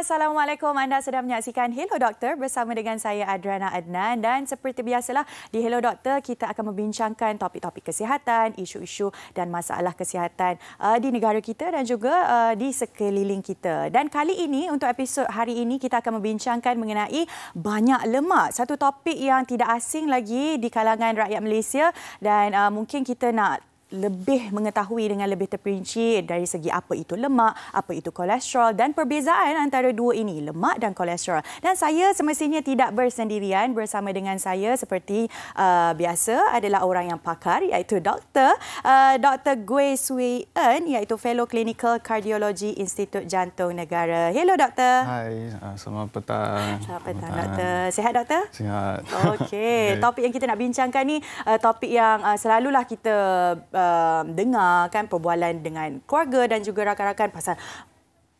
Assalamualaikum. Anda sedang menyaksikan Hello Doktor bersama dengan saya Adrana Adnan, dan seperti biasalah di Hello Doktor kita akan membincangkan topik-topik kesihatan, isu-isu dan masalah kesihatan di negara kita dan juga di sekeliling kita. Dan kali ini untuk episod hari ini kita akan membincangkan mengenai banyak lemak. Satu topik yang tidak asing lagi di kalangan rakyat Malaysia, dan mungkin kita nak lebih mengetahui dengan lebih terperinci dari segi apa itu lemak, apa itu kolesterol dan perbezaan antara dua ini, lemak dan kolesterol. Dan saya semestinya tidak bersendirian, bersama dengan saya seperti biasa adalah orang yang pakar, iaitu Dr. Gwei Swee Eun, iaitu Fellow Clinical Cardiology Institut Jantung Negara. Hello Doktor. Hai, selamat petang. Selamat petang Doktor. Sihat Doktor? Sihat. Okey, topik yang kita nak bincangkan ni topik yang selalulah kita dengar kan, perbualan dengan keluarga dan juga rakan-rakan pasal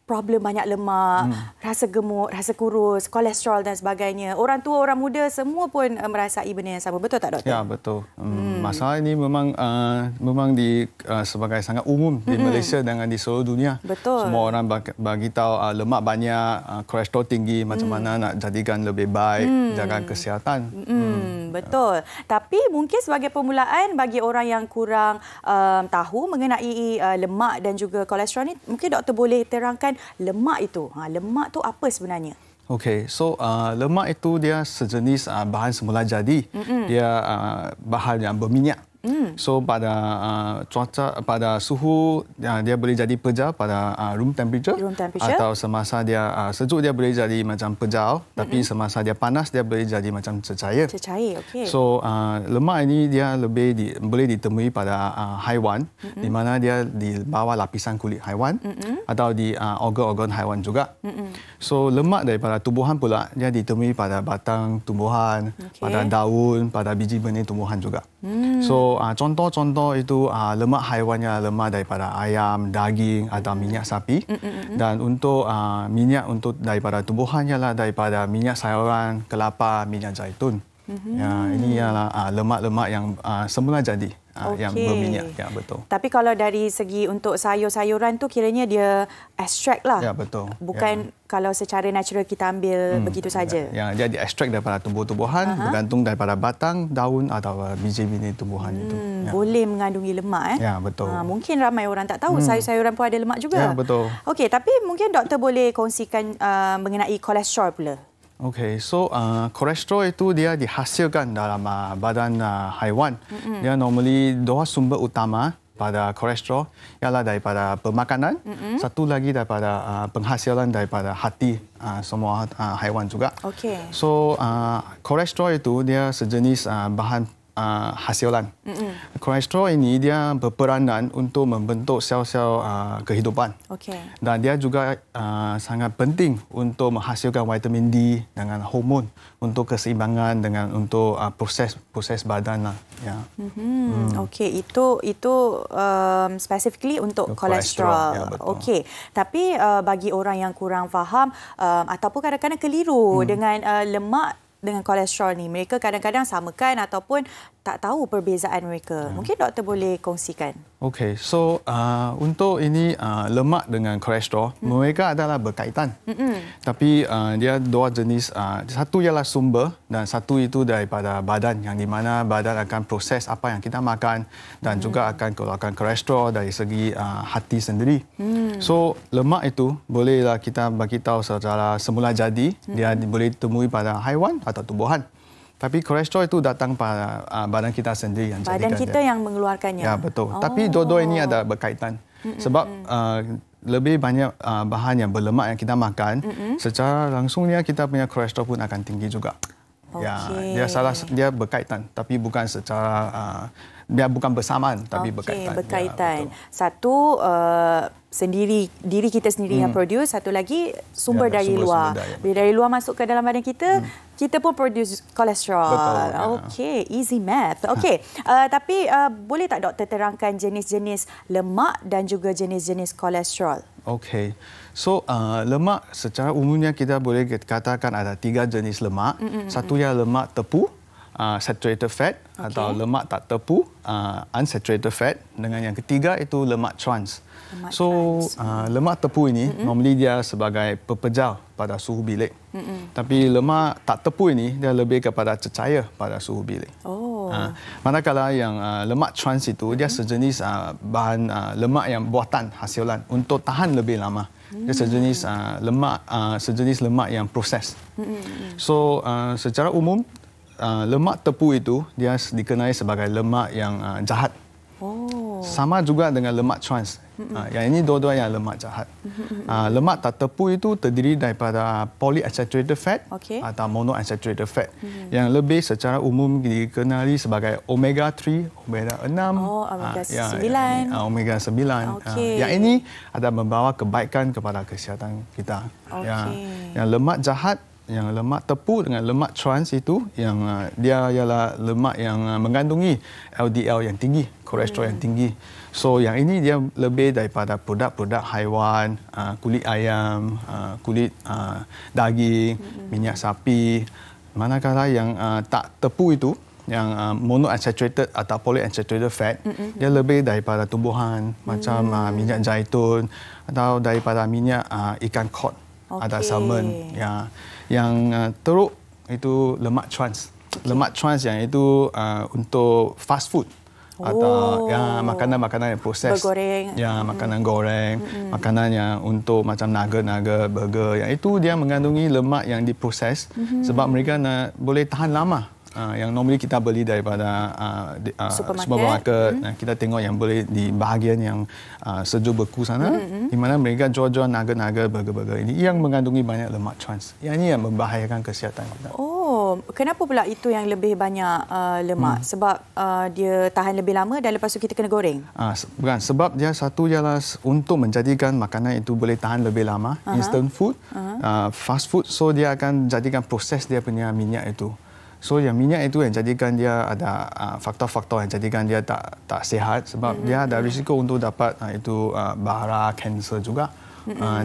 problem banyak lemak, rasa gemuk, rasa kurus, kolesterol dan sebagainya. Orang tua, orang muda semua pun merasai benda yang sama. Betul tak Doktor? Ya, betul. Masalah ini memang sebagai sangat umum di Malaysia dan di seluruh dunia. Betul. Semua orang bagi tahu lemak banyak, kolesterol tinggi, macam mana nak jadikan lebih baik, jaga kesihatan. Betul. Tapi mungkin sebagai permulaan bagi orang yang kurang tahu mengenai lemak dan juga kolesterol ni, mungkin Doktor boleh terangkan lemak itu. Lemak tu apa sebenarnya? Okey, so lemak itu dia sejenis bahan semula jadi. Dia bahan yang berminyak. So pada cuaca, pada suhu dia boleh jadi pejal pada room temperature, atau semasa dia sejuk dia boleh jadi macam pejal, tapi semasa dia panas dia boleh jadi macam cecair. Cecair, okey. So lemak ini dia lebih boleh ditemui pada haiwan, di mana dia di bawah lapisan kulit haiwan, atau di organ-organ haiwan juga. So lemak daripada tumbuhan pula dia ditemui pada batang tumbuhan, pada daun, pada biji benih tumbuhan juga. So contoh-contoh itu lemak haiwannya lemak daripada ayam, daging atau minyak sapi. Dan untuk minyak untuk daripada tumbuhan ialah daripada minyak sayuran, kelapa, minyak zaitun. Ya, ini ialah lemak-lemak yang semula jadi. Yang berminyak, ya betul. Tapi kalau dari segi untuk sayur-sayuran tu kiranya dia ekstrak lah. Ya betul. Bukan kalau secara natural kita ambil begitu saja. Ya, dia diekstrak daripada tumbuh-tumbuhan, bergantung daripada batang, daun atau biji benih tumbuhan itu. Ya. Boleh mengandungi lemak. Ya betul. Mungkin ramai orang tak tahu sayur-sayuran pun ada lemak juga. Ya betul. Okey, tapi mungkin Doktor boleh kongsikan mengenai kolesterol pula. Okey, so kolesterol itu dia dihasilkan dalam badan haiwan. Dia normally dua sumber utama pada kolesterol ialah daripada pemakanan, satu lagi daripada penghasilan daripada hati semua haiwan juga. Okey. So kolesterol itu dia sejenis bahan hasilan. Kolesterol ini dia berperanan untuk membentuk sel-sel kehidupan. Dan dia juga sangat penting untuk menghasilkan vitamin D dengan hormon untuk keseimbangan dengan untuk proses badan lah. Ya. Okey, itu specifically untuk kolesterol. Ya, betul. Okey, tapi bagi orang yang kurang faham ataupun kadang-kadang keliru dengan lemak dengan kolesterol ni, mereka kadang-kadang samakan ataupun tak tahu perbezaan mereka. Mungkin Doktor boleh kongsikan. Okey, so untuk ini lemak dengan kolesterol, mereka adalah berkaitan. Tapi dia dua jenis. Satu ialah sumber dan satu itu daripada badan, yang di mana badan akan proses apa yang kita makan dan juga akan keluarkan kolesterol dari segi hati sendiri. So lemak itu bolehlah kita bagi tahu secara semula jadi, dia boleh ditemui pada haiwan atau tumbuhan. Tapi kolesterol itu datang pada badan kita sendiri yang badan kita yang mengeluarkannya. Ya betul. Tapi dua-dua ini ada berkaitan. Sebab lebih banyak bahan yang berlemak yang kita makan, secara langsungnya kita punya kolesterol pun akan tinggi juga. Ya, dia berkaitan, tapi bukan secara dia bukan bersamaan, tapi berkaitan. Berkaitan. Ya, satu diri kita sendiri yang produce, satu lagi sumber dari luar. Bila dari luar masuk ke dalam badan kita, kita pun produce kolesterol. Betul. Okey, easy math. Okey, tapi boleh tak Doktor terangkan jenis-jenis lemak dan juga jenis-jenis kolesterol? Okey. So lemak secara umumnya kita boleh katakan ada 3 jenis lemak. Satu ialah lemak tepu, saturated fat atau lemak tak tepu, unsaturated fat. Dengan yang ketiga itu lemak trans. Lemak tepu ini normally dia sebagai pepejal pada suhu bilik. Tapi lemak tak tepu ini dia lebih kepada cecair pada suhu bilik. Manakala yang lemak trans itu dia sejenis bahan lemak yang buatan hasilan untuk tahan lebih lama. Dia sejenis lemak yang proses. Secara umum lemak tepu itu dia dikenali sebagai lemak yang jahat. Sama juga dengan lemak trans. Yang ini dua-dua yang lemak jahat. Lemak tak tepu itu terdiri daripada polyunsaturated fat atau monounsaturated fat. Yang lebih secara umum dikenali sebagai omega 3, omega 6, omega 9. Yang ini ada membawa kebaikan kepada kesihatan kita. Yang lemak jahat, yang lemak tepu dengan lemak trans itu yang dia ialah lemak yang mengandungi LDL yang tinggi, kolesterol yang tinggi. Yang ini dia lebih daripada produk-produk haiwan, kulit ayam, kulit daging, minyak sapi. Manakala yang tak tepu itu, yang monounsaturated atau polyunsaturated fat, dia lebih daripada tumbuhan macam minyak zaitun atau daripada minyak ikan kod atau salmon. Yang teruk itu lemak trans. Lemak trans yang itu untuk fast food atau makanan-makanan yang proses. Bergoreng. Makanan goreng, makanan yang untuk macam nugget, burger. Yang itu dia mengandungi lemak yang diproses sebab mereka boleh tahan lama. Yang normally kita beli daripada supermarket. Kita tengok yang boleh di bahagian yang sejuk beku sana, di mana mereka jual-jual nugget, burger ini yang mengandungi banyak lemak trans. Yang ini yang membahayakan kesihatan kita. Kenapa pula itu yang lebih banyak lemak? Sebab dia tahan lebih lama dan lepas tu kita kena goreng? Bukan, sebab dia satu ialah untuk menjadikan makanan itu boleh tahan lebih lama, instant food, fast food, so dia akan jadikan proses dia punya minyak itu. Yang minyak itu yang jadikan dia ada faktor-faktor yang jadikan dia tak sihat sebab dia ada risiko untuk dapat bara, kanser juga.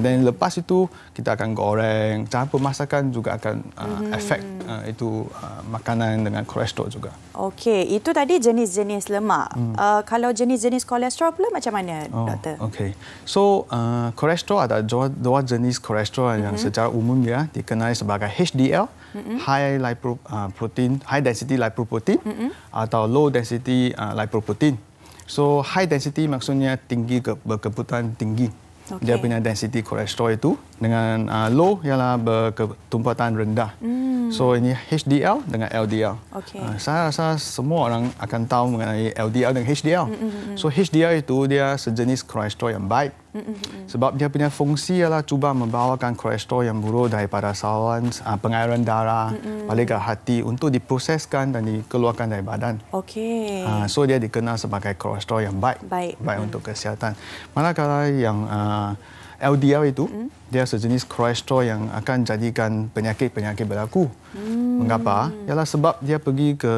Dan lepas itu kita akan goreng. Cara pemasakan juga akan efek makanan dengan kolesterol juga. Okey, itu tadi jenis-jenis lemak. Kalau jenis-jenis kolesterol pula macam mana, doktor? Okey. Kolesterol ada dua jenis kolesterol yang secara umum dia dikenali sebagai HDL, high density lipoprotein atau low density lipoprotein. High density maksudnya tinggi berkebutuhan tinggi. Dia punya density kolesterol itu dengan low ialah berketumpatan rendah. Ini HDL dengan LDL. Saya rasa semua orang akan tahu mengenai LDL dan HDL. HDL itu dia sejenis kolesterol yang baik. Sebab dia punya fungsi ialah cuba membawakan kolesterol yang buruk daripada saluran pengairan darah balik ke hati untuk diproseskan dan dikeluarkan dari badan. Dia dikenal sebagai kolesterol yang baik untuk kesihatan. Manakala yang LDL itu dia sejenis kolesterol yang akan jadikan penyakit-penyakit berlaku. Mengapa? Ialah sebab dia pergi ke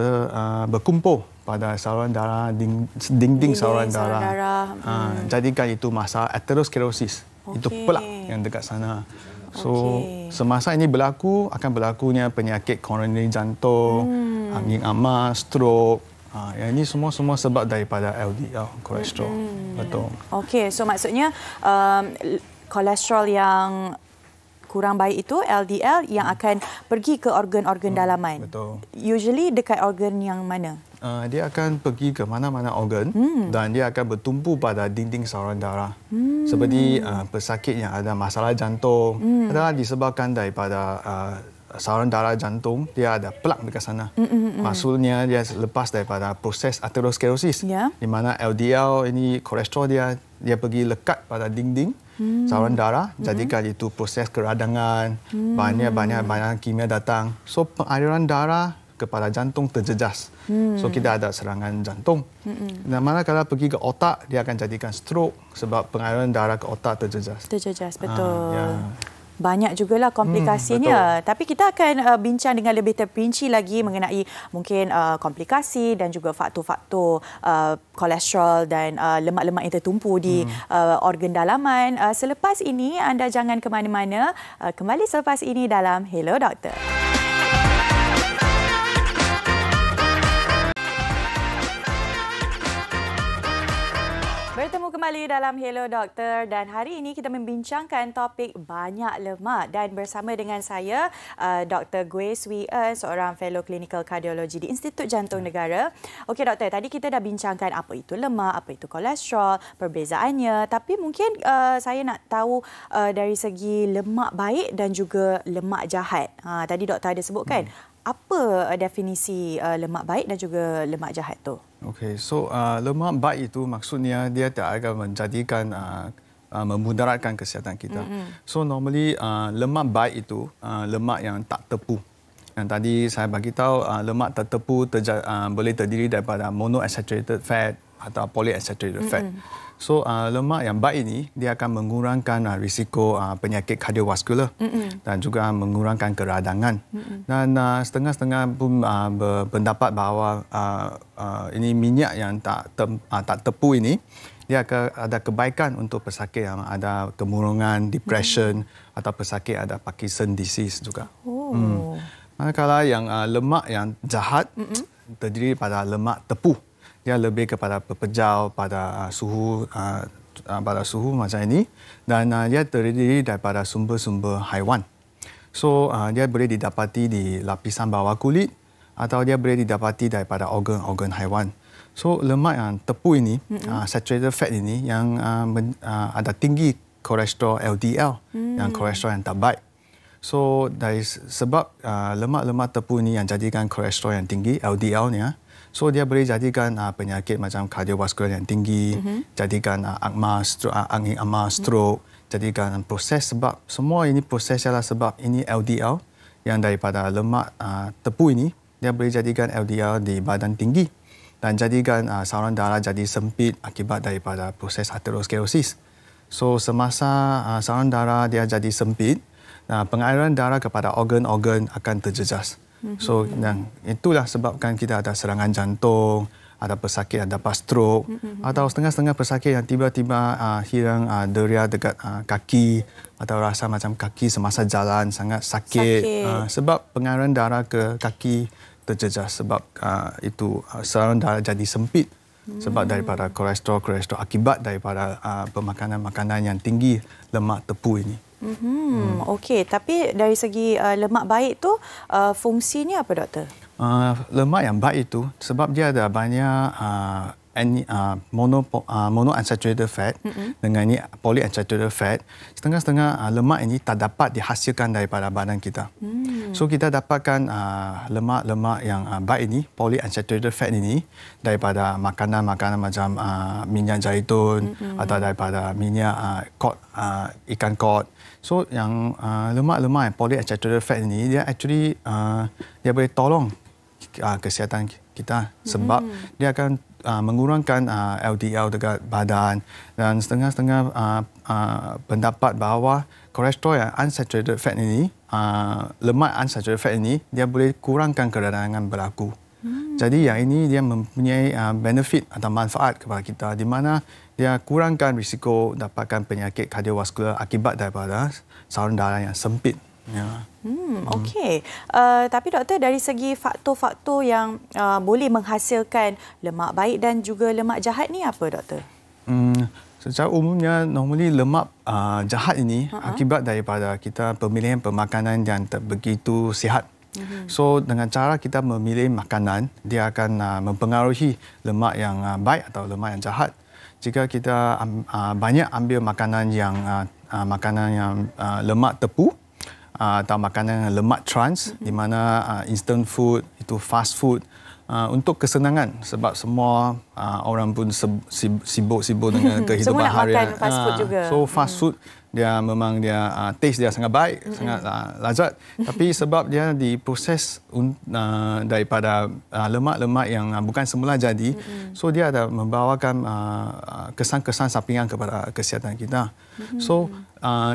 berkumpul pada saluran darah, dinding saluran darah. Jadikan itu masalah aterosklerosis. Itu plak yang dekat sana. Semasa ini akan berlakunya penyakit koronari jantung, angin emas, stroke. Yang ini semua sebab daripada LDL, kolesterol. Betul. Maksudnya kolesterol yang kurang baik itu LDL yang akan pergi ke organ-organ dalaman. Betul. Usually dekat organ yang mana? Dia akan pergi ke mana-mana organ dan dia akan bertumpu pada dinding saluran darah. Seperti pesakit yang ada masalah jantung adalah disebabkan daripada saluran darah jantung, dia ada plak dekat sana. Maksudnya dia lepas daripada proses aterosklerosis, di mana LDL ini kolesterol dia pergi lekat pada dinding saluran darah, jadikan itu proses keradangan, banyak kimia datang. Pengaliran darah kepada jantung terjejas. Kita ada serangan jantung. Dan manakala pergi ke otak, dia akan jadikan stroke sebab pengaliran darah ke otak terjejas. Betul. Banyak jugalah komplikasinya. Tapi kita akan bincang dengan lebih terperinci lagi mengenai mungkin komplikasi dan juga faktor-faktor kolesterol dan lemak-lemak yang tertumpu di organ dalaman. Selepas ini, anda jangan ke mana-mana. Kembali selepas ini dalam Hello Doktor. kembali dalam Hello Doktor dan hari ini kita membincangkan topik banyak lemak dan bersama dengan saya Dr. Gway Swee Eun, seorang fellow clinical cardiology di Institut Jantung Negara. Okey doktor, tadi kita dah bincangkan apa itu lemak, apa itu kolesterol, perbezaannya, tapi mungkin saya nak tahu dari segi lemak baik dan juga lemak jahat. Tadi doktor ada sebutkan apa definisi lemak baik dan juga lemak jahat tu? Okey, so lemak baik itu maksudnya dia tak akan menjadikan memudaratkan kesihatan kita. So normally lemak baik itu lemak yang tak tepu. Yang tadi saya bagi tahu lemak tak tepu boleh terdiri daripada monounsaturated fat atau polyunsaturated fat. So lemak yang baik ini dia akan mengurangkan risiko penyakit kardiovaskular dan juga mengurangkan keradangan. Dan setengah-setengah pun berpendapat bahawa ini minyak yang tak tepu ini dia akan ada kebaikan untuk pesakit yang ada kemurungan, depression atau pesakit ada Parkinson disease juga. Manakala yang lemak yang jahat terdiri pada lemak tepu. Dia lebih kepada pepejal pada suhu macam ini dan dia terdiri daripada sumber-sumber haiwan. So dia boleh didapati di lapisan bawah kulit atau dia boleh didapati daripada organ-organ haiwan. So lemak yang tepu ini, saturated fat ini yang ada tinggi kolesterol LDL, yang kolesterol yang tak baik. So dari sebab lemak-lemak tepu ini yang jadikan kolesterol yang tinggi LDL-nya, so dia boleh jadikan penyakit macam kardiovaskular yang tinggi, jadikan angin emas, stroke, jadikan proses sebab semua ini proses adalah sebab ini LDL yang daripada lemak tepu ini dia boleh jadikan LDL di badan tinggi dan jadikan saluran darah jadi sempit akibat daripada proses aterosklerosis. So semasa saluran darah dia jadi sempit, pengaliran darah kepada organ-organ akan terjejas. So dan itulah sebabkan kita ada serangan jantung, ada pesakit yang dapat stroke atau setengah-setengah pesakit yang tiba-tiba hilang deria dekat kaki atau rasa macam kaki semasa jalan sangat sakit. Sebab pengaliran darah ke kaki terjejas sebab itu saluran darah jadi sempit sebab daripada kolesterol akibat daripada pemakanan-makanan yang tinggi lemak tepu ini. Okey, tapi dari segi lemak baik tu fungsinya apa doktor? Lemak yang baik itu sebab dia ada banyak monounsaturated fat dengan ini polyunsaturated fat. Setengah-setengah lemak ini tak dapat dihasilkan daripada badan kita. So kita dapatkan lemak-lemak yang baik ini, polyunsaturated fat ini daripada makanan-makanan macam minyak zaitun atau daripada minyak ikan kod. So yang lemak-lemak yang polyunsaturated fat ini dia actually dia boleh tolong kesihatan kita sebab dia akan mengurangkan LDL dekat badan dan setengah-setengah pendapat bahawa kolesterol yang unsaturated fat ini, lemak unsaturated fat ini, dia boleh kurangkan keradangan berlaku. Jadi yang ini dia mempunyai benefit atau manfaat kepada kita di mana dia kurangkan risiko dapatkan penyakit kardiovaskular akibat daripada saluran darah yang sempit. Okey. Tapi doktor, dari segi faktor-faktor yang boleh menghasilkan lemak baik dan juga lemak jahat ni apa doktor? Secara umumnya normally lemak jahat ini akibat daripada kita pemilihan pemakanan yang tak begitu sihat. So dengan cara kita memilih makanan, dia akan mempengaruhi lemak yang baik atau lemak yang jahat. Jika kita banyak ambil makanan yang lemak tepu atau makanan lemak trans di mana instant food itu fast food untuk kesenangan sebab semua orang pun sibuk dengan kehidupan harian. Semua nak makan fast food juga. So fast food dia memang dia taste dia sangat baik, sangat lazat, tapi sebab dia diproses daripada lemak-lemak yang bukan semula jadi, so dia ada membawakan kesan-kesan sampingan kepada kesihatan kita. So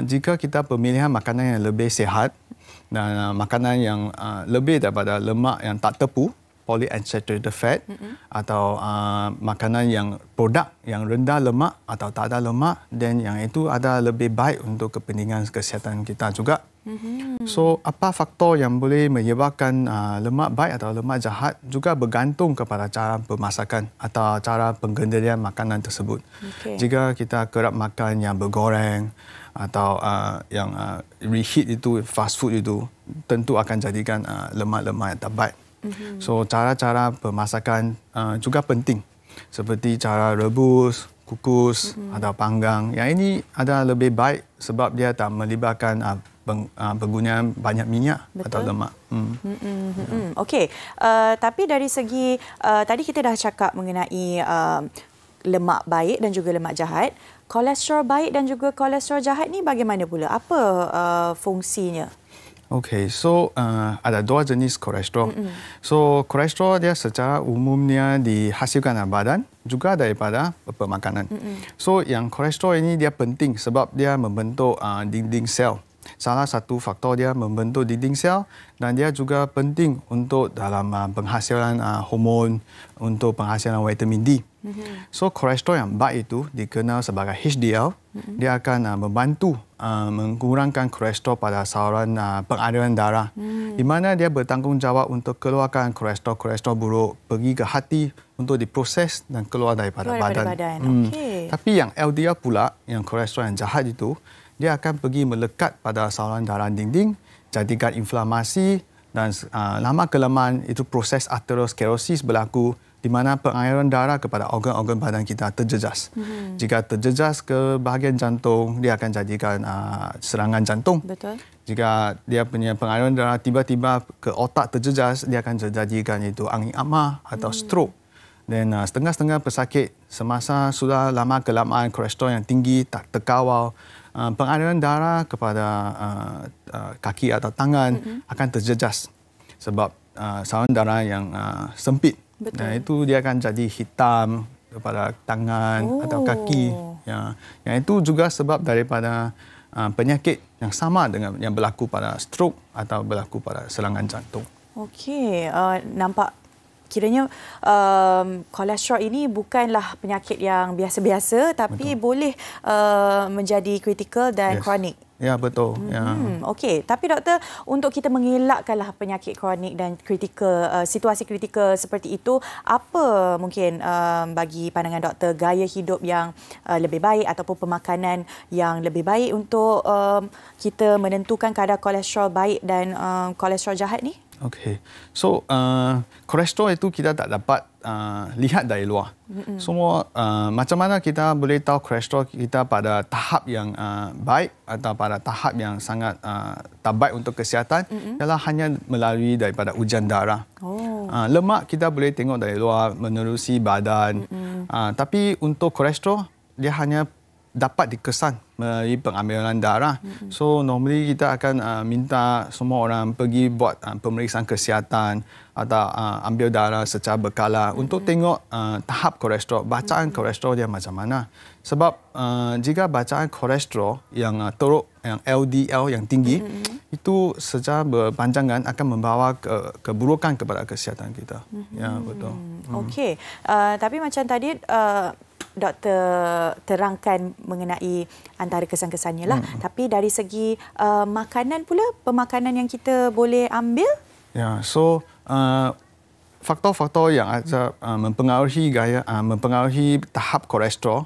jika kita pemilihan makanan yang lebih sihat dan makanan yang lebih daripada lemak yang tak tepu, polyunsaturated fat atau makanan yang produk yang rendah lemak atau tak ada lemak, dan yang itu ada lebih baik untuk kepentingan kesihatan kita juga. So, apa faktor yang boleh menyebabkan lemak baik atau lemak jahat juga bergantung kepada cara pemasakan atau cara pengendalian makanan tersebut. Jika kita kerap makan yang bergoreng atau yang reheat itu, fast food itu, tentu akan jadikan lemak-lemak yang tak baik. So, cara-cara pemasakan juga penting. Seperti cara rebus, kukus atau panggang. Yang ini adalah lebih baik sebab dia tak melibatkan penggunaan banyak minyak. Betul. Atau lemak. Okey, tapi dari segi tadi kita dah cakap mengenai lemak baik dan juga lemak jahat. Kolesterol baik dan juga kolesterol jahat ni bagaimana pula? Apa fungsinya? Okey, so ada dua jenis kolesterol. So kolesterol dia secara umumnya dihasilkan oleh badan juga daripada pemakanan. So yang kolesterol ini dia penting sebab dia membentuk dinding sel. Salah satu faktor dia membentuk dinding sel dan dia juga penting untuk dalam penghasilan hormon, untuk penghasilan vitamin D. So kolesterol yang baik itu dikenal sebagai HDL. Dia akan membantu mengurangkan kolesterol pada saluran pengaliran darah, di mana dia bertanggungjawab untuk keluarkan kolesterol buruk pergi ke hati untuk diproses dan keluar daripada badan. Okay. Tapi yang LDL pula, yang kolesterol yang jahat itu, dia akan pergi melekat pada saluran darah dinding, jadikan inflamasi dan lama-kelamaan itu proses aterosklerosis berlaku di mana pengaliran darah kepada organ-organ badan kita terjejas. Jika terjejas ke bahagian jantung, dia akan jadikan serangan jantung. Betul. Jika dia punya pengaliran darah tiba-tiba ke otak terjejas, dia akan jadikan itu angin amah atau stroke. Dan setengah-setengah pesakit semasa sudah lama-kelamaan kolesterol yang tinggi tak terkawal, pengaliran darah kepada kaki atau tangan akan terjejas sebab saluran darah yang sempit. Betul. Dan itu dia akan jadi hitam kepada tangan atau kaki. Ya. Yang itu juga sebab daripada penyakit yang sama dengan yang berlaku pada stroke atau berlaku pada serangan jantung. Okey, nampak kiranya kolesterol ini bukanlah penyakit yang biasa-biasa tapi boleh menjadi kritikal dan kronik. Ya, betul. Okey, tapi doktor, untuk kita mengelakkanlah penyakit kronik dan kritikal, situasi kritikal seperti itu, apa mungkin bagi pandangan doktor gaya hidup yang lebih baik ataupun pemakanan yang lebih baik untuk kita menentukan kadar kolesterol baik dan kolesterol jahat ni? Okey. So, kolesterol itu kita tak dapat lihat dari luar. Semua macam mana kita boleh tahu kolesterol kita pada tahap yang baik atau pada tahap yang sangat tak baik untuk kesihatan ialah hanya melalui daripada ujian darah. Lemak kita boleh tengok dari luar menerusi badan. Tapi untuk kolesterol dia hanya dapat dikesan melalui pengambilan darah. So normally kita akan minta semua orang pergi buat pemeriksaan kesihatan atau ambil darah secara berkala untuk tengok tahap kolesterol, bacaan kolesterol dia macam mana. Sebab jika bacaan kolesterol yang teruk, yang LDL yang tinggi, itu secara berpanjangan akan membawa keburukan kepada kesihatan kita. Ya, betul. Okey. Tapi macam tadi doktor terangkan mengenai antara kesan-kesannya lah. Tapi dari segi makanan pula, pemakanan yang kita boleh ambil? Ya, so faktor-faktor yang akan mempengaruhi tahap kolesterol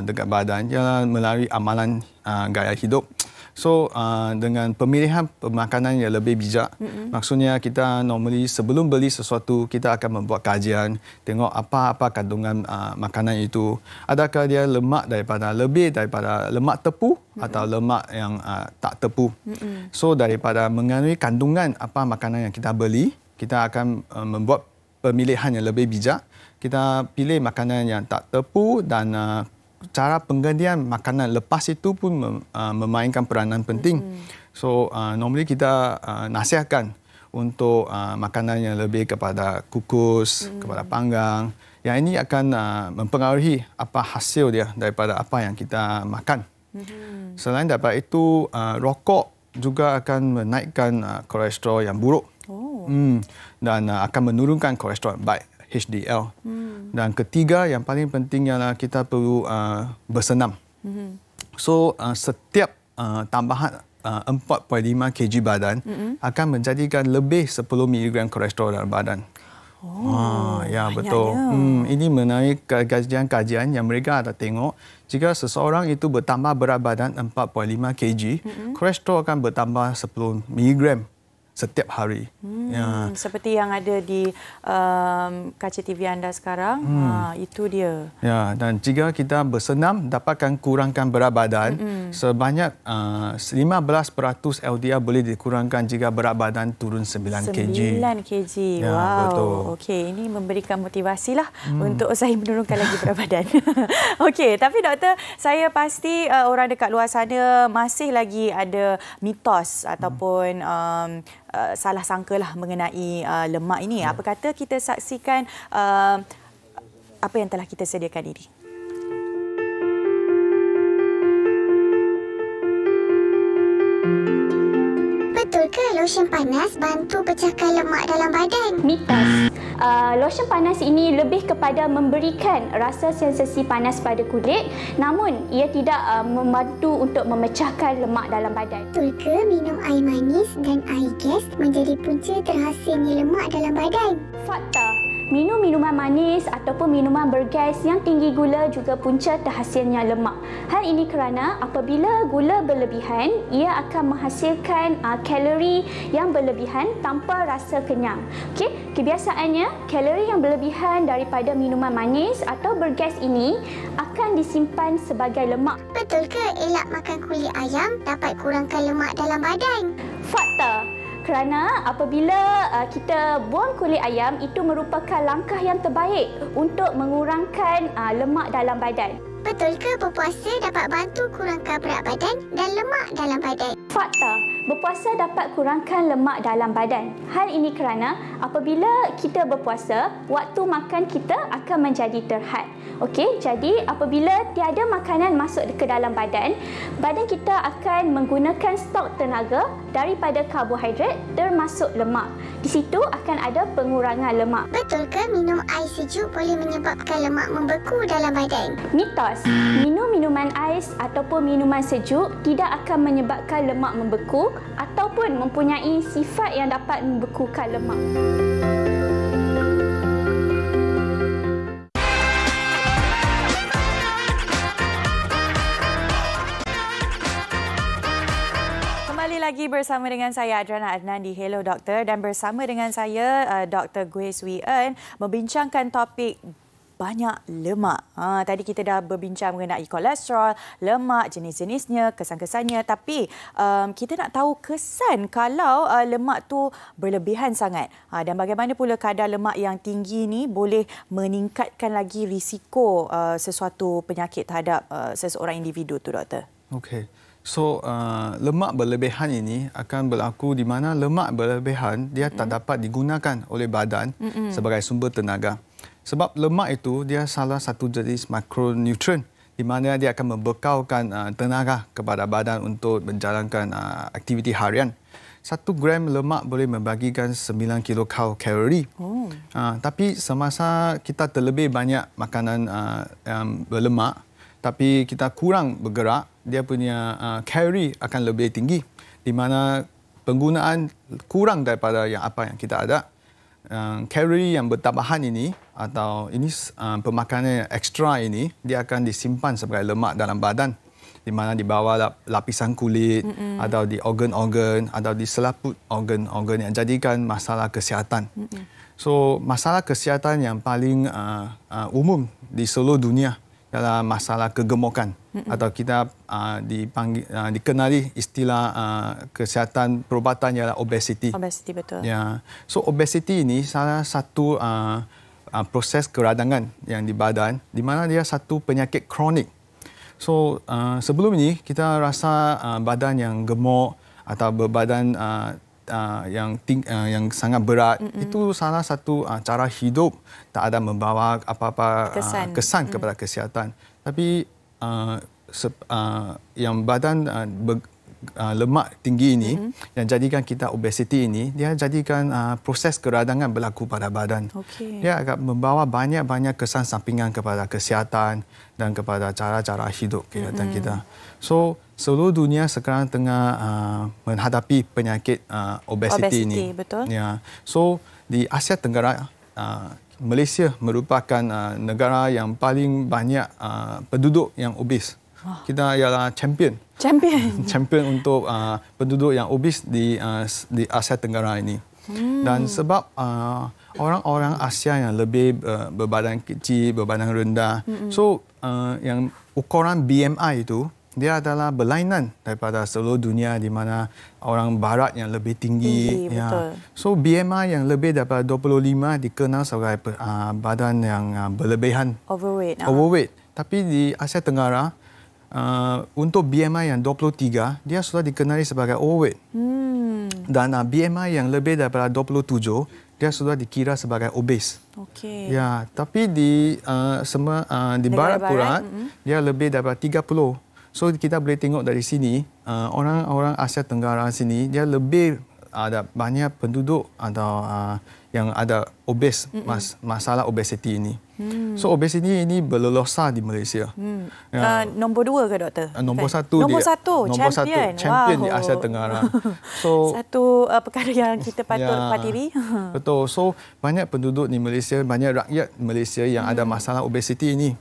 dekat badan ialah melalui amalan gaya hidup. So dengan pemilihan makanan yang lebih bijak, maksudnya kita normally sebelum beli sesuatu kita akan membuat kajian, tengok apa-apa kandungan makanan itu, adakah dia lemak lebih daripada lemak tepu atau lemak yang tak tepu. So daripada mengetahui kandungan apa makanan yang kita beli, kita akan membuat pemilihan yang lebih bijak. Kita pilih makanan yang tak tepu dan cara penggantian makanan lepas itu pun memainkan peranan penting. So normally kita nasihatkan untuk makanan yang lebih kepada kukus, kepada panggang. Yang ini akan mempengaruhi apa hasil dia daripada apa yang kita makan. Selain daripada itu, rokok juga akan menaikkan kolesterol yang buruk. Dan akan menurunkan kolesterol baik, HDL. Dan ketiga yang paling penting ialah kita perlu bersenam. So setiap tambahan 4.5 kg badan akan menjadikan lebih 10 mg kolesterol dalam badan. Ya betul. Ini menarik kajian-kajian yang mereka ada tengok. Jika seseorang itu bertambah berat badan 4.5 kg, kolesterol akan bertambah 10 mg setiap hari. Seperti yang ada di kaca TV anda sekarang, itu dia. Ya, dan jika kita bersenam dapatkan kurangkan berat badan, sebanyak 15% LDL boleh dikurangkan jika berat badan turun 9 kg. 9 kg. Ya, Wow. betul. Okey, ini memberikan motivasilah untuk saya menurunkan lagi berat badan. Okey, tapi doktor, saya pasti orang dekat luar sana masih lagi ada mitos ataupun salah sangkalah mengenai lemak ini. Apa kata kita saksikan apa yang telah kita sediakan ini? Betul ke lotion panas bantu pecahkan lemak dalam badan? Mitos. Lotion panas ini lebih kepada memberikan rasa sensasi panas pada kulit, namun ia tidak membantu untuk memecahkan lemak dalam badan. Betul ke minum air manis dan air gas menjadi punca terhasilnya lemak dalam badan? Fakta. Minum minuman manis ataupun minuman bergas yang tinggi gula juga punca terhasilnya lemak. Hal ini kerana apabila gula berlebihan, ia akan menghasilkan kalori yang berlebihan tanpa rasa kenyang. Okey, kebiasaannya kalori yang berlebihan daripada minuman manis atau bergas ini akan disimpan sebagai lemak. Betul ke elak makan kulit ayam dapat kurangkan lemak dalam badan? Fakta. Kerana apabila kita buang kulit ayam, itu merupakan langkah yang terbaik untuk mengurangkan lemak dalam badan. Betul ke berpuasa dapat bantu kurangkan berat badan dan lemak dalam badan? Fakta, berpuasa dapat kurangkan lemak dalam badan. Hal ini kerana apabila kita berpuasa, waktu makan kita akan menjadi terhad. Okey, jadi apabila tiada makanan masuk ke dalam badan, badan kita akan menggunakan stok tenaga daripada karbohidrat termasuk lemak. Di situ akan ada pengurangan lemak. Betul ke minum air sejuk boleh menyebabkan lemak membeku dalam badan? Mitos, minum minuman ais ataupun minuman sejuk tidak akan menyebabkan lemak membeku ataupun mempunyai sifat yang dapat membekukan lemak. Kembali lagi bersama dengan saya Adrana Adnan di Hello Doktor, dan bersama dengan saya Dr. Grace Wee Eun membincangkan topik banyak lemak. Tadi kita dah berbincang mengenai kolesterol, lemak, jenis-jenisnya, kesan-kesannya. Tapi kita nak tahu kesan kalau lemak tu berlebihan sangat. Dan bagaimana pula kadar lemak yang tinggi ni boleh meningkatkan lagi risiko sesuatu penyakit terhadap seseorang individu tu, doktor. Okey. So, lemak berlebihan ini akan berlaku di mana lemak berlebihan dia tak dapat digunakan oleh badan sebagai sumber tenaga. Sebab lemak itu dia salah satu jenis makronutrien di mana dia akan membekalkan tenaga kepada badan untuk menjalankan aktiviti harian. 1 gram lemak boleh membagikan 9 kilokalori. Tapi semasa kita terlebih banyak makanan yang berlemak, tapi kita kurang bergerak, dia punya kalori akan lebih tinggi, di mana penggunaan kurang daripada apa yang kita ada. Kalori yang bertambahan ini atau ini pemakanan yang ekstra ini, dia akan disimpan sebagai lemak dalam badan, di mana di bawah lapisan kulit atau di organ-organ atau di selaput organ-organ yang jadikan masalah kesihatan. So, masalah kesihatan yang paling umum di seluruh dunia adalah masalah kegemukan atau kita dikenali istilah kesihatan perubatan ialah obesiti. Obesiti, betul. Ya. So, obesiti ini salah satu proses keradangan yang di badan di mana dia satu penyakit kronik. So, sebelum ini kita rasa badan yang gemuk atau berbadan yang sangat berat, itu salah satu cara hidup tak ada membawa apa-apa kesan kepada kesihatan. Tapi yang badan lemak tinggi ini yang jadikan kita obesiti ini, dia jadikan proses keradangan berlaku pada badan. Dia akan membawa banyak-banyak kesan sampingan kepada kesihatan dan kepada cara-cara hidup kesihatan kita. So seluruh dunia sekarang tengah menghadapi penyakit obesiti ini. Betul. Ya. So di Asia Tenggara, Malaysia merupakan negara yang paling banyak penduduk yang obes. Kita ialah champion untuk penduduk yang obes di Asia Tenggara ini. Dan sebab orang-orang Asia yang lebih berbadan kecil, berbadan rendah, so yang ukuran BMI itu dia adalah berlainan daripada seluruh dunia di mana orang barat yang lebih tinggi. Betul. So BMI yang lebih daripada 25 dikenal sebagai badan yang berlebihan. Overweight. Tapi di Asia Tenggara, untuk BMI yang 23, dia sudah dikenali sebagai overweight. Dan BMI yang lebih daripada 27, dia sudah dikira sebagai obes. Ya, tapi di barat pula, dia lebih daripada 30. So kita boleh tengok dari sini, orang-orang Asia Tenggara sini dia lebih ada banyak penduduk atau yang ada obes, masalah obesiti ini. So obesiti ini berlelosa di Malaysia. Nombor 2 ke doktor? Nombor 1. Nombor 1, champion di Asia Tenggara. So satu perkara yang kita patut patiri. Betul. So banyak penduduk di Malaysia, banyak rakyat Malaysia yang ada masalah obesiti ini.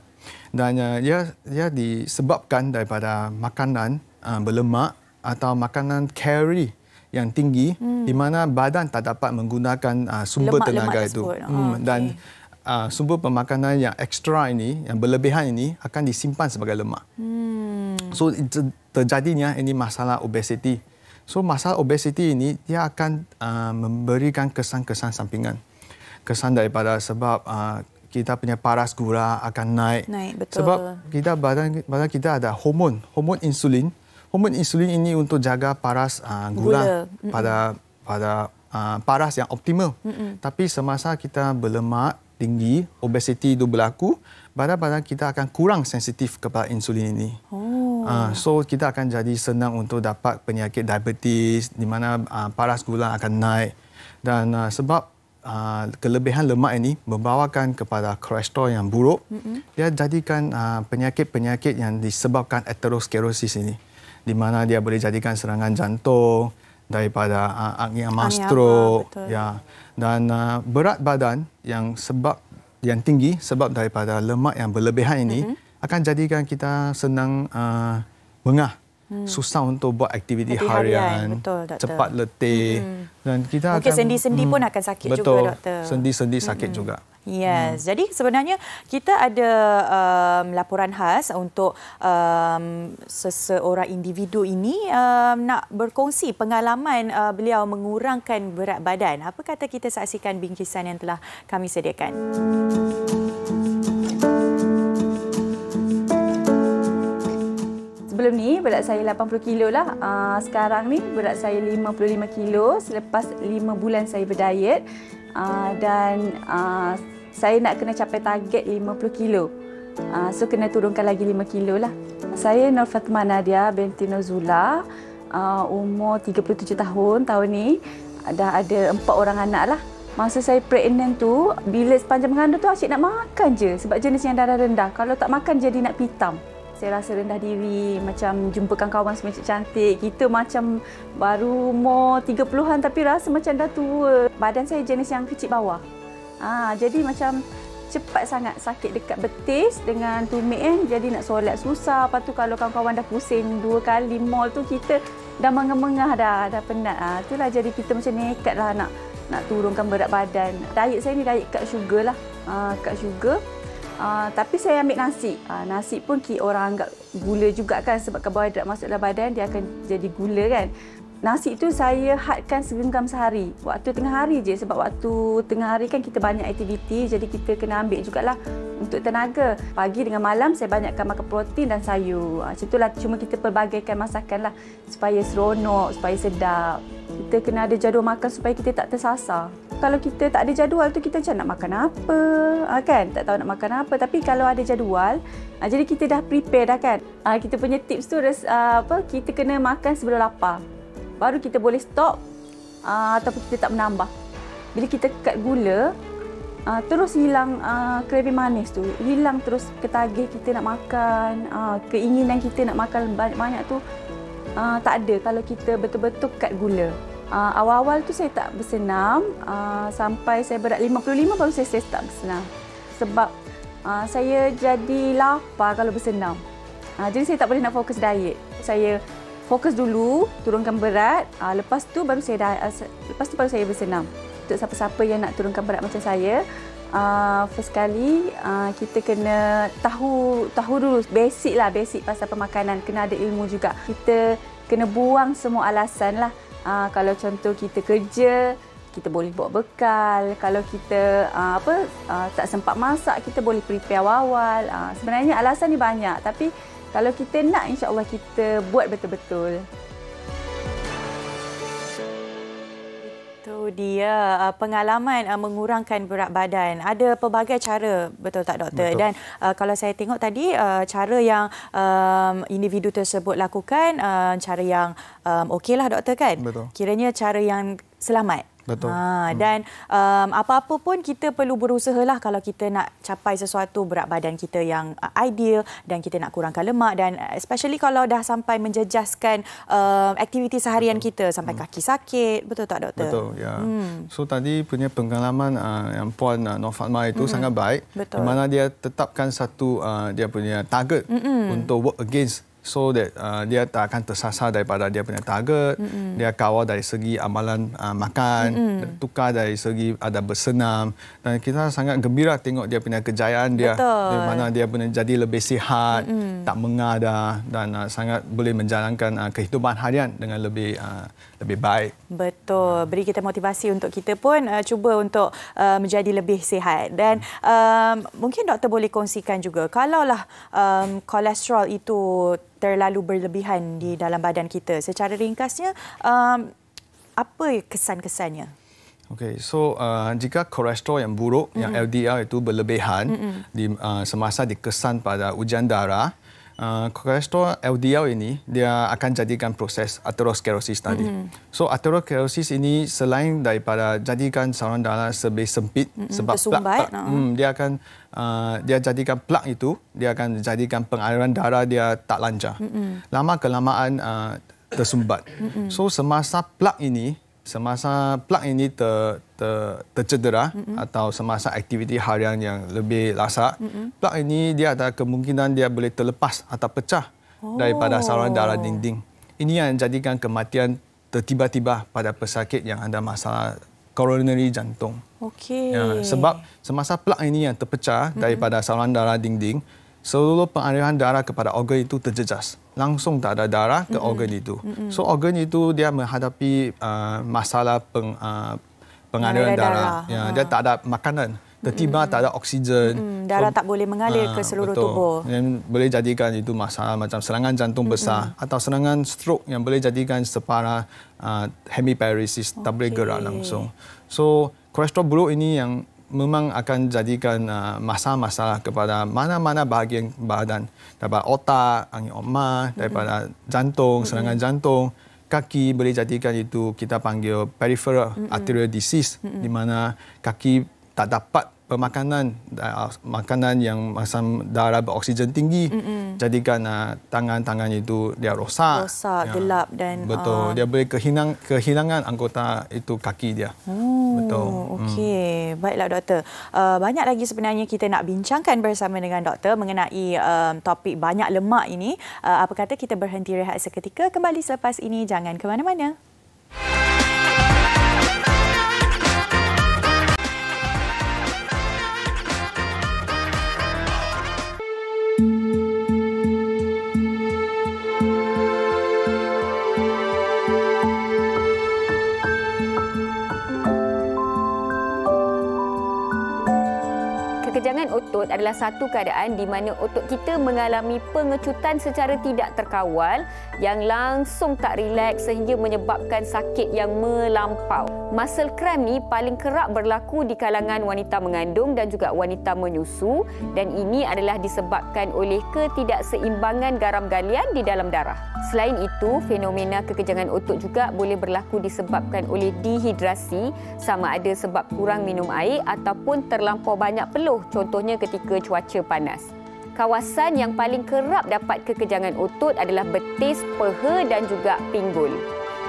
Dan dia disebabkan daripada makanan berlemak atau makanan kalori yang tinggi di mana badan tak dapat menggunakan sumber tenaga itu. Dan sumber pemakanan yang ekstra ini, yang berlebihan ini akan disimpan sebagai lemak. So terjadinya ini masalah obesiti. So masalah obesiti ini dia akan memberikan kesan-kesan sampingan. Kesan daripada sebab kita punya paras gula akan naik. Betul. Sebab badan kita ada hormon insulin. Hormon insulin ini untuk jaga paras gula pada paras yang optimal. Tapi semasa kita berlemak tinggi, obesiti itu berlaku, badan kita akan kurang sensitif kepada insulin ini. So kita akan jadi senang untuk dapat penyakit diabetes di mana paras gula akan naik. Dan sebab kelebihan lemak ini membawakan kepada kolesterol yang buruk, dia jadikan penyakit-penyakit yang disebabkan aterosklerosis ini, di mana dia boleh jadikan serangan jantung, daripada angina stroke, ya. Dan berat badan yang tinggi sebab daripada lemak yang berlebihan ini akan jadikan kita senang bengah. Susah untuk buat aktiviti harian, cepat letih, dan kita mungkin sendi-sendi pun akan sakit juga, doktor. Sendi-sendi sakit juga. Yes, jadi sebenarnya kita ada laporan khas untuk seseorang individu ini nak berkongsi pengalaman beliau mengurangkan berat badan. Apa kata kita saksikan bingkisan yang telah kami sediakan? Sebelum ni berat saya 80 kilo lah. Sekarang ni berat saya 55 kilo selepas 5 bulan saya berdiet. Dan saya nak kena capai target 50 kilo. So kena turunkan lagi 5 kilo lah. Saya Nur Fatimah Nadia binti Nozula. Umur 37 tahun ni. Dah ada 4 orang anak lah. Masa saya pregnant tu, bila sepanjang mengandung tu asyik nak makan je. Sebab jenis yang darah rendah. Kalau tak makan jadi nak pitam. Saya rasa rendah diri, macam jumpa kawan semua cantik. Kita macam baru umur 30-an tapi rasa macam dah tua. Badan saya jenis yang kecil bawah. Jadi macam cepat sangat sakit dekat betis dengan tumit kan. Jadi nak solat susah. Lepas tu kalau kawan-kawan dah pusing 2 kali mall tu, kita dah mengah-mengah dah penat. Itulah jadi kita macam nekat lah nak turunkan berat badan. Diet saya ni diet cut sugar lah. Cut sugar. Tapi saya ambil nasi. Nasi pun orang anggap gula juga kan, sebab karbohidrat masuk dalam badan dia akan jadi gula kan. Nasi itu saya hadkan segenggam sehari. Waktu tengah hari je, sebab waktu tengah hari kan kita banyak aktiviti, jadi kita kena ambil jugalah untuk tenaga. Pagi dengan malam saya banyakkan makan protein dan sayur. Macam itulah, cuma kita pelbagaikan masakan lah supaya seronok, supaya sedap. Kita kena ada jadual makan supaya kita tak tersasar. Kalau kita tak ada jadual tu, kita macam nak makan apa, kan? Tak tahu nak makan apa. Tapi kalau ada jadual, jadi kita dah prepare dah kan. Kita punya tips tu kita kena makan sebelum lapar. Baru kita boleh stop ataupun kita tak menambah. Bila kita cut gula, terus hilang craving manis tu. Hilang terus ketagih kita nak makan, keinginan kita nak makan banyak-banyak tu tak ada kalau kita betul-betul cut gula. Awal-awal tu saya tak bersenam, sampai saya berat 55 baru saya start bersenam. Sebab saya jadi lapar kalau bersenam. Jadi saya tak boleh nak fokus diet. Saya fokus dulu, turunkan berat, lepas tu baru saya bersenam. Untuk siapa-siapa yang nak turunkan berat macam saya, first kali kita kena tahu dulu basic pasal pemakanan, kena ada ilmu juga. Kita kena buang semua alasan lah. Kalau contoh kita kerja, kita boleh bawa bekal. Kalau kita tak sempat masak, kita boleh prepare awal. Sebenarnya alasan ni banyak, tapi kalau kita nak, insya-Allah kita buat betul-betul. Itu dia pengalaman mengurangkan berat badan. Ada pelbagai cara, betul tak doktor? Betul. Dan kalau saya tengok tadi, cara yang individu tersebut lakukan, cara yang okeylah doktor kan? Betul. Kiranya cara yang selamat. Betul. Dan apa-apa pun kita perlu berusahalah kalau kita nak capai sesuatu berat badan kita yang ideal dan kita nak kurangkan lemak, dan especially kalau dah sampai menjejaskan aktiviti seharian kita sampai kaki sakit, betul tak doktor? Betul, ya. So tadi punya pengalaman yang Puan Nur Fatma itu sangat baik. Betul. Di mana dia tetapkan satu dia punya target untuk work against, so that dia tak akan tersasar daripada dia punya target. Dia kawal dari segi amalan makan, tukar dari segi ada bersenam, dan kita sangat gembira tengok dia punya kejayaan dia. Betul. Di mana dia punya jadi lebih sihat, tak mengada, dan sangat boleh menjalankan kehidupan harian dengan lebih baik. Betul. Beri kita motivasi untuk kita pun cuba untuk menjadi lebih sihat. Dan mungkin doktor boleh kongsikan juga, kalaulah kolesterol itu terlalu berlebihan di dalam badan kita, secara ringkasnya apa kesan-kesannya? Okey, so jika kolesterol yang buruk, yang LDL itu berlebihan semasa dikesan pada ujian darah, kolesterol LDL ini dia akan jadikan proses aterosklerosis tadi. So aterosklerosis ini selain daripada jadikan saluran darah lebih sempit sebab plak, dia jadikan plak itu, dia akan jadikan pengaliran darah dia tak lancar. Lama kelamaan tersumbat. So semasa plak ini tercedera atau semasa aktiviti harian yang lebih lasak, plak ini dia ada kemungkinan dia boleh terlepas atau pecah daripada saluran darah dinding. Ini yang jadikan kematian tertiba-tiba pada pesakit yang ada masalah coronary jantung. Okey. Ya, sebab semasa plak ini yang terpecah daripada saluran darah dinding, seluruh pengaliran darah kepada organ itu terjejas. Langsung tak ada darah ke organ itu. So organ itu dia menghadapi masalah pengaliran darah. Ya, dia tak ada makanan. Tertiba tak ada oksigen. Darah tak boleh mengalir ke seluruh tubuh. Yang boleh jadikan itu masalah macam serangan jantung besar atau serangan stroke yang boleh jadikan separa hemiparesis, tak boleh gerak langsung. So kolesterol buruk ini yang memang akan jadikan masalah-masalah kepada mana-mana bahagian badan, daripada otak, angin emas, daripada jantung, serangan jantung, kaki boleh jadikan itu kita panggil peripheral arterial disease, di mana kaki tak dapat makanan yang macam darah beroksigen tinggi, jadikan tangan-tangan itu dia rosak, gelap, dan betul, dia boleh kehilangan anggota itu kaki dia. Betul. Okey, baiklah doktor. Banyak lagi sebenarnya kita nak bincangkan bersama dengan doktor mengenai topik banyak lemak ini. Apa kata kita berhenti rehat seketika, kembali selepas ini, jangan ke mana-mana. Kekejangan otot adalah satu keadaan di mana otot kita mengalami pengecutan secara tidak terkawal yang langsung tak rileks sehingga menyebabkan sakit yang melampau. Muscle cramp ni paling kerap berlaku di kalangan wanita mengandung dan juga wanita menyusu, dan ini adalah disebabkan oleh ketidakseimbangan garam galian di dalam darah. Selain itu, fenomena kekejangan otot juga boleh berlaku disebabkan oleh dehidrasi, sama ada sebab kurang minum air ataupun terlampau banyak peluh, contohnya ketika cuaca panas. Kawasan yang paling kerap dapat kekejangan otot adalah betis, peha dan juga pinggul.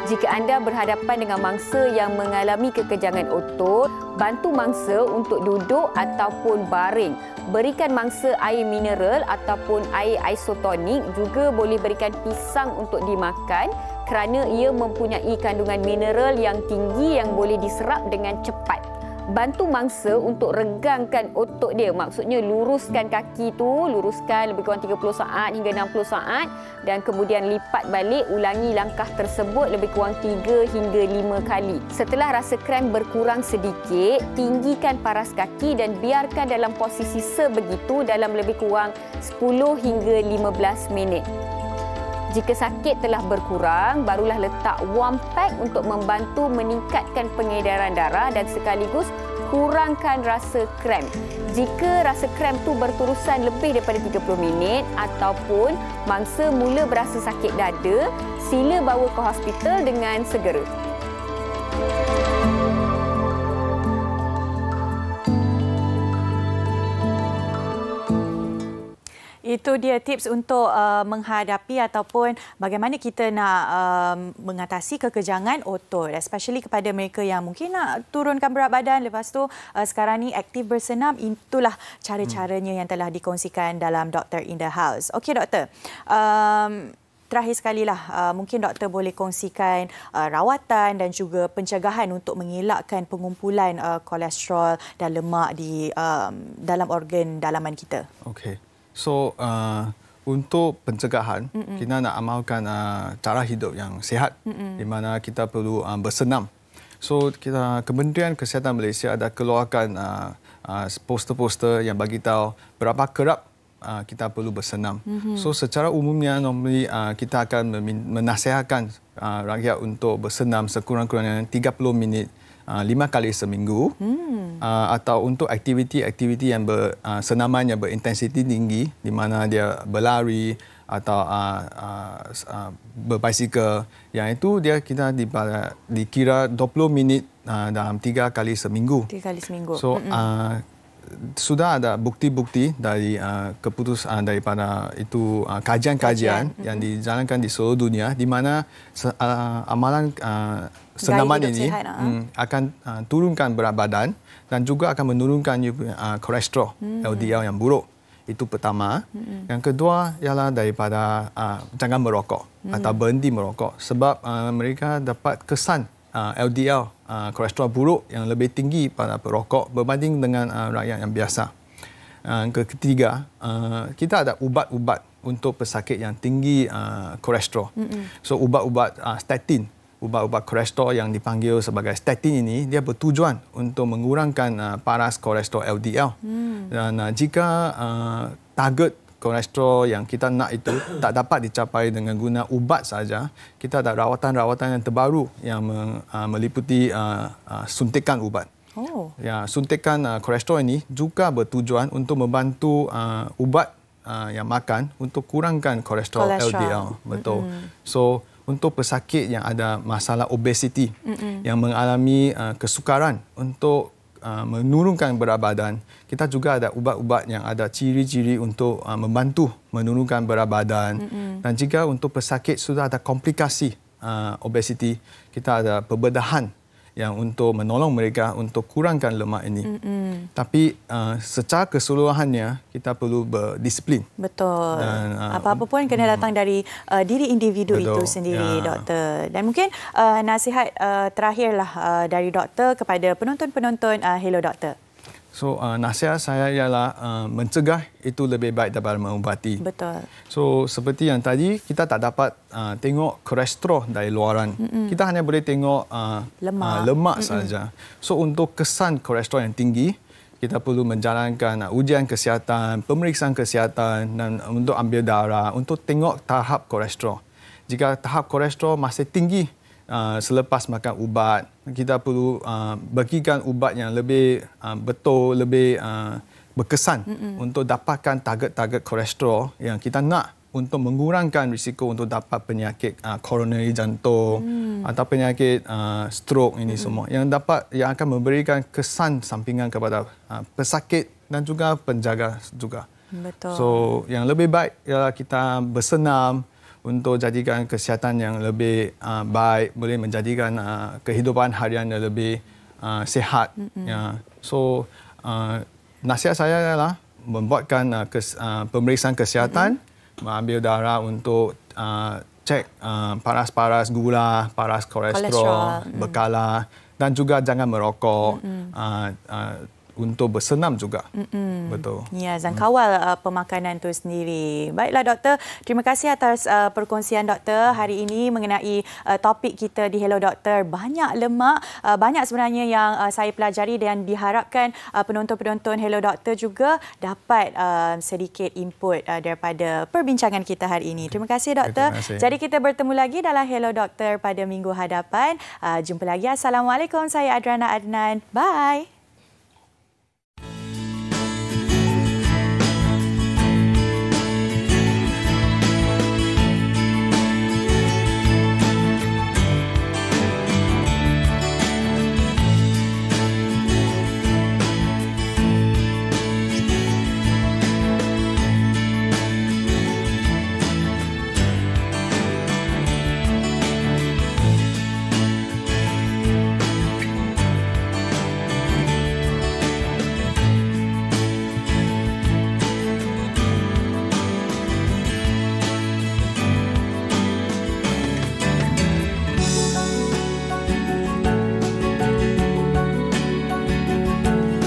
Jika anda berhadapan dengan mangsa yang mengalami kekejangan otot, bantu mangsa untuk duduk ataupun baring. Berikan mangsa air mineral ataupun air isotonik, juga boleh berikan pisang untuk dimakan kerana ia mempunyai kandungan mineral yang tinggi yang boleh diserap dengan cepat. Bantu mangsa untuk regangkan otot dia. Maksudnya luruskan kaki tu, luruskan lebih kurang 30 saat hingga 60 saat dan kemudian lipat balik, ulangi langkah tersebut lebih kurang 3 hingga 5 kali. Setelah rasa kram berkurang sedikit, tinggikan paras kaki dan biarkan dalam posisi sebegitu dalam lebih kurang 10 hingga 15 minit. Jika sakit telah berkurang, barulah letak warm pack untuk membantu meningkatkan pengedaran darah dan sekaligus kurangkan rasa kram. Jika rasa kram tu berterusan lebih daripada 30 minit ataupun mangsa mula berasa sakit dada, sila bawa ke hospital dengan segera. Itu dia tips untuk menghadapi ataupun bagaimana kita nak mengatasi kekejangan otot, especially kepada mereka yang mungkin nak turunkan berat badan. Lepas tu sekarang ni aktif bersenam, itulah cara-caranya yang telah dikongsikan dalam Dr. in the House. Okey doktor, terakhir sekali lah, mungkin doktor boleh kongsikan rawatan dan juga pencegahan untuk mengelakkan pengumpulan kolesterol dan lemak di dalam organ dalaman kita. Okey. So, untuk pencegahan, kita nak amalkan cara hidup yang sihat, di mana kita perlu bersenam. So, Kementerian Kesihatan Malaysia ada keluarkan poster-poster yang bagi tahu berapa kerap kita perlu bersenam. So, secara umumnya, normally kita akan menasihatkan rakyat untuk bersenam sekurang-kurangnya 30 minit 5 kali seminggu, atau untuk aktiviti-aktiviti yang senaman yang berintensiti tinggi, di mana dia berlari atau berbasikal, yang itu kita dikira 20 minit dalam 3 kali seminggu. 3 kali seminggu. So sudah ada bukti-bukti dari daripada itu kajian-kajian yang dijalankan di seluruh dunia, di mana amalan senaman ini akan turunkan berat badan dan juga akan menurunkan kolesterol LDL yang buruk. Itu pertama. Yang kedua ialah daripada jangan merokok atau berhenti merokok, sebab mereka dapat kesan LDL kolesterol buruk yang lebih tinggi pada perokok berbanding dengan rakyat yang biasa. Yang ketiga, kita ada ubat-ubat untuk pesakit yang tinggi kolesterol. So ubat-ubat statin, ubat-ubat kolesterol yang dipanggil sebagai statin ini, dia bertujuan untuk mengurangkan paras kolesterol LDL. Dan jika target kolesterol yang kita nak itu tak dapat dicapai dengan guna ubat saja, kita ada rawatan-rawatan yang terbaru yang meliputi suntikan ubat. Ya, suntikan kolesterol ini juga bertujuan untuk membantu ubat yang makan untuk kurangkan kolesterol LDL. Betul. So, untuk pesakit yang ada masalah obesiti, yang mengalami kesukaran untuk menurunkan berat badan, kita juga ada ubat-ubat yang ada ciri-ciri untuk membantu menurunkan berat badan. Dan jika untuk pesakit sudah ada komplikasi obesiti, kita ada pembedahan yang untuk menolong mereka untuk kurangkan lemak ini. Tapi secara keseluruhannya kita perlu berdisiplin. Betul. Dan apa-apa pun kena datang dari diri individu itu sendiri, doktor. Dan mungkin nasihat terakhirlah dari doktor kepada penonton-penonton Hello Doktor. So, nasihat saya ialah mencegah itu lebih baik daripada mengubati. Betul. So, seperti yang tadi, kita tak dapat tengok kolesterol dari luaran. Kita hanya boleh tengok lemak saja. So, untuk kesan kolesterol yang tinggi, kita perlu menjalankan ujian kesihatan, pemeriksaan kesihatan dan untuk ambil darah, untuk tengok tahap kolesterol. Jika tahap kolesterol masih tinggi selepas makan ubat, kita perlu bagikan ubat yang lebih betul, lebih berkesan untuk dapatkan target-target kolesterol yang kita nak untuk mengurangkan risiko untuk dapat penyakit coronary jantung atau penyakit stroke ini semua yang akan memberikan kesan sampingan kepada pesakit dan juga penjaga juga. Betul. So yang lebih baik ialah kita bersenam untuk jadikan kesihatan yang lebih baik, boleh menjadikan kehidupan harian yang lebih sihat. Ya. So nasihat saya adalah membuatkan pemeriksaan kesihatan, mengambil darah untuk cek paras-paras gula, paras kolesterol, berkala dan juga jangan merokok. Untuk bersenam juga. Betul. Ya, dan kawal pemakanan itu sendiri. Baiklah doktor, terima kasih atas perkongsian doktor hari ini mengenai topik kita di Hello Doktor. Banyak lemak, banyak sebenarnya yang saya pelajari dan diharapkan penonton-penonton Hello Doktor juga dapat sedikit input daripada perbincangan kita hari ini. Terima kasih doktor. Terima kasih. Jadi kita bertemu lagi dalam Hello Doktor pada minggu hadapan. Jumpa lagi. Assalamualaikum. Saya Adrana Adnan. Bye.